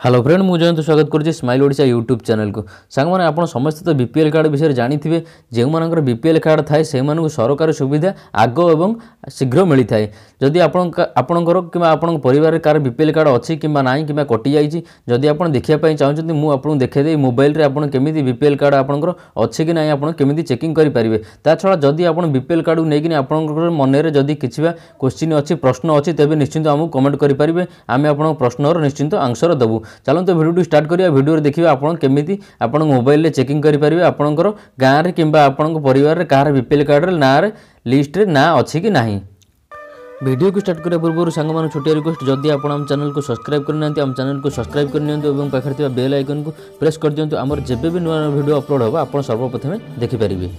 Hello friend मुझे जयंत स्वागत करुच्ची smile Odisha YouTube channel को सांग मैंने आप समस्त तो बीपीएल कार्ड विषय जानी जो मानकर बीपीएल कार्ड थाए से सरकारी सुविधा आग एवं शीघ्र मिलता है जदि आपणकर कि आपण परिवार कार बीपीएल कार्ड अच्छी कि ना कि कटि जाइए जदि आप देखापी चाहते मुझे देखा मोबाइल में केमी बीपीएल कार्ड आपंकर अच्छे कि ना आप केमी चेकिंग करेंगे ता छड़ा जदि आप बीपीएल कार्ड को लेकिन आपंकर मन में जदि किसी क्वेश्चन अच्छी प्रश्न अच्छी तेज निश्चिंत आमको कमेंट करेंगे आम आप प्रश्नर निश्चिंत आंसर देवु। चलते भिडियो स्टार्ट करिया भिडियो देखिए आपण केमिति आपण मोबाइल रे चेकिंग करि परिबे आपणकर गाँ रे किंबा आपण परिवार रे कार बीपीएल कार्ड रे ना रे लिस्ट रे ना अछि कि नाही। वीडियो को स्टार्ट करिया पूर्व सांग मान छोटिया रिक्वेस्ट जदि आपण हम चैनल को सब्सक्राइब करना हम चैनल को सब्सक्राइब कर नियंतु एवं पाखरे थिबा बेल आइकन को प्रेस कर दियंतु हमर जेबे भी नया वीडियो अपलोड होबा आपण सर्वप्रथम देखि परिबे।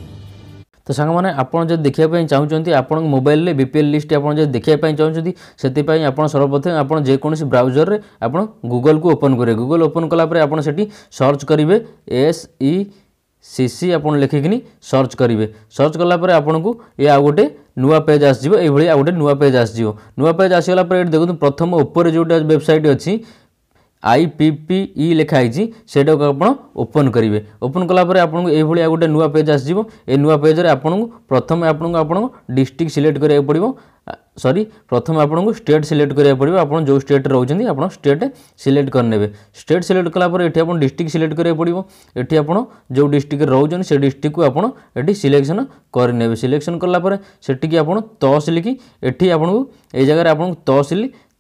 तो सांग मैंने आपड़ जब देखापी चाहते आप मोबाइल में बीपीएल लिस्ट आप देखापी चाहते से आप सर्वप्रथम आप जेकोसी ब्राउजर में आप गूगल को ओपन करेंगे गूगल ओपन कलापर आप सर्च करेंगे SECC आप लिखिकी सर्च करेंगे सर्च कलापर आपन को ये आ गोटे नुआ पेज आसो ये आ गोटे नुआ पेज आसो नुआ पेज आसगला देखो प्रथम ऊपर जो वेबसाइट अच्छी IPPE लिखाई से आप ओपन करेंगे ओपन कलापर आपको ये आ गोटे नुआ पेज आसो ये नुआ पेज आपको प्रथम आपको डिस्ट्रिक्ट सिलेक्ट करा पड़ो सॉरी प्रथम आपको स्टेट सिलेक्ट करा पड़ो आप जो स्टेट रोचे आप स्टेट सिलेक्ट करने स्टेट सिलेक्ट कलापर ये आप डिस्ट्रिक्ट सिलेक्ट करा पड़ो ये आप जो डिस्ट्रिक्ट रोचे से डिस्ट्रिक्ट को आप सिलेक्शन करने सिलेक्शन कलापर से आप तहसिल की ये आपको ये जगह आपको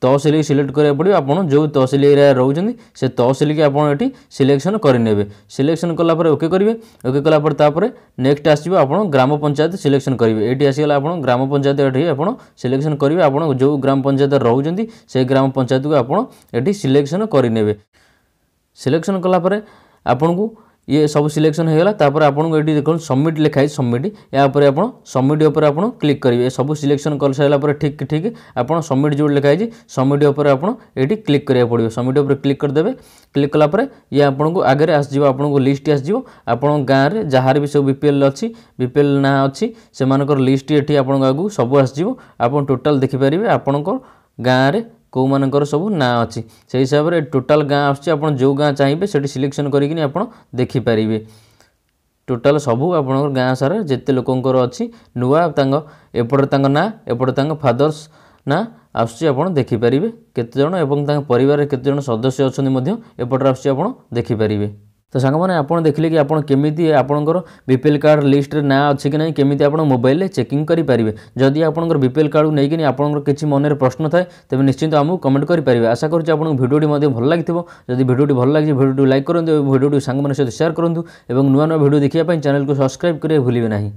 तहसिल सिलेक्ट करा पड़ो आप जो तहसिल एरिया रोचे से तहसिल की आप सिलेक्शन करेंगे सिलेक्शन कलापर ओके करेंगे ओके कलापर नेक्स्ट आसो आप ग्राम पंचायत सिलेक्शन करेंगे ये आसगला आप ग्राम पंचायत ये आप सिलेक्शन करेंगे आप जो ग्राम पंचायत रोचे से ग्राम पंचायत को आप सिलेक्शन करेंगे सिलेक्शन कलापर आपन को ये सब सिलेक्शन होगा तापर आपको ये देखो सबमिट लिखाई सबमिट यापर आप सबमिट उपर आप क्लिक करेंगे सब सिलेक्शन कर सारापर ठीक ठीक आप सबमिट जो लिखाई सबमिट उपर आप ये क्लिक करा पड़ो सबमिट उपर क्लिक करदे क्लिक कलापर ये आपको आगे आसो आपको लिस्ट आसो आप गाँव में जहाँ भी सब बीपीएल अच्छी बीपीएल ना अच्छी से लिस्ट ये आप आगे सब आसो आप टोटाल देखिपारे आपंकर गाँव में कौ मानकर सब ना अच्छी से हिसाब से टोटाल गाँ आस जो गाँ चाहिए से सिलेक्शन करके आप देखिपारे टोटाल सबू आप गाँ सारा जिते लोकंर अच्छी नुआ एपटे ना एपटे फादर्स ना आसुची आप देखिपारे केते जण एवं परिवार केते जण सदस्य अच्छा एपटे आसुची आप देखिपारे। तो सांग मैंने आप देखिले कि आपड़ केमी आपंकर बीपीएल कार्ड लिस्ट रे ना अच्छी कि ना केमी आप मोबाइल में चेकिंग करेंगे जदि आपंकर बीपीएल कार्ड को लेकिन आपंकर किसी मन में प्रश्न थाए तेज निश्चिंत आमको कमेंट करेंगे आशा करुँच आपको भिडियो भल लगी जदि भिडियो भल लगी भिडियो लाइक करूँ भिडियो सांग सहित शेयर करूँ और नुआ नुआ भिडियो देखापी चैनल को सब्सक्राइब करें भूलिए नहीं।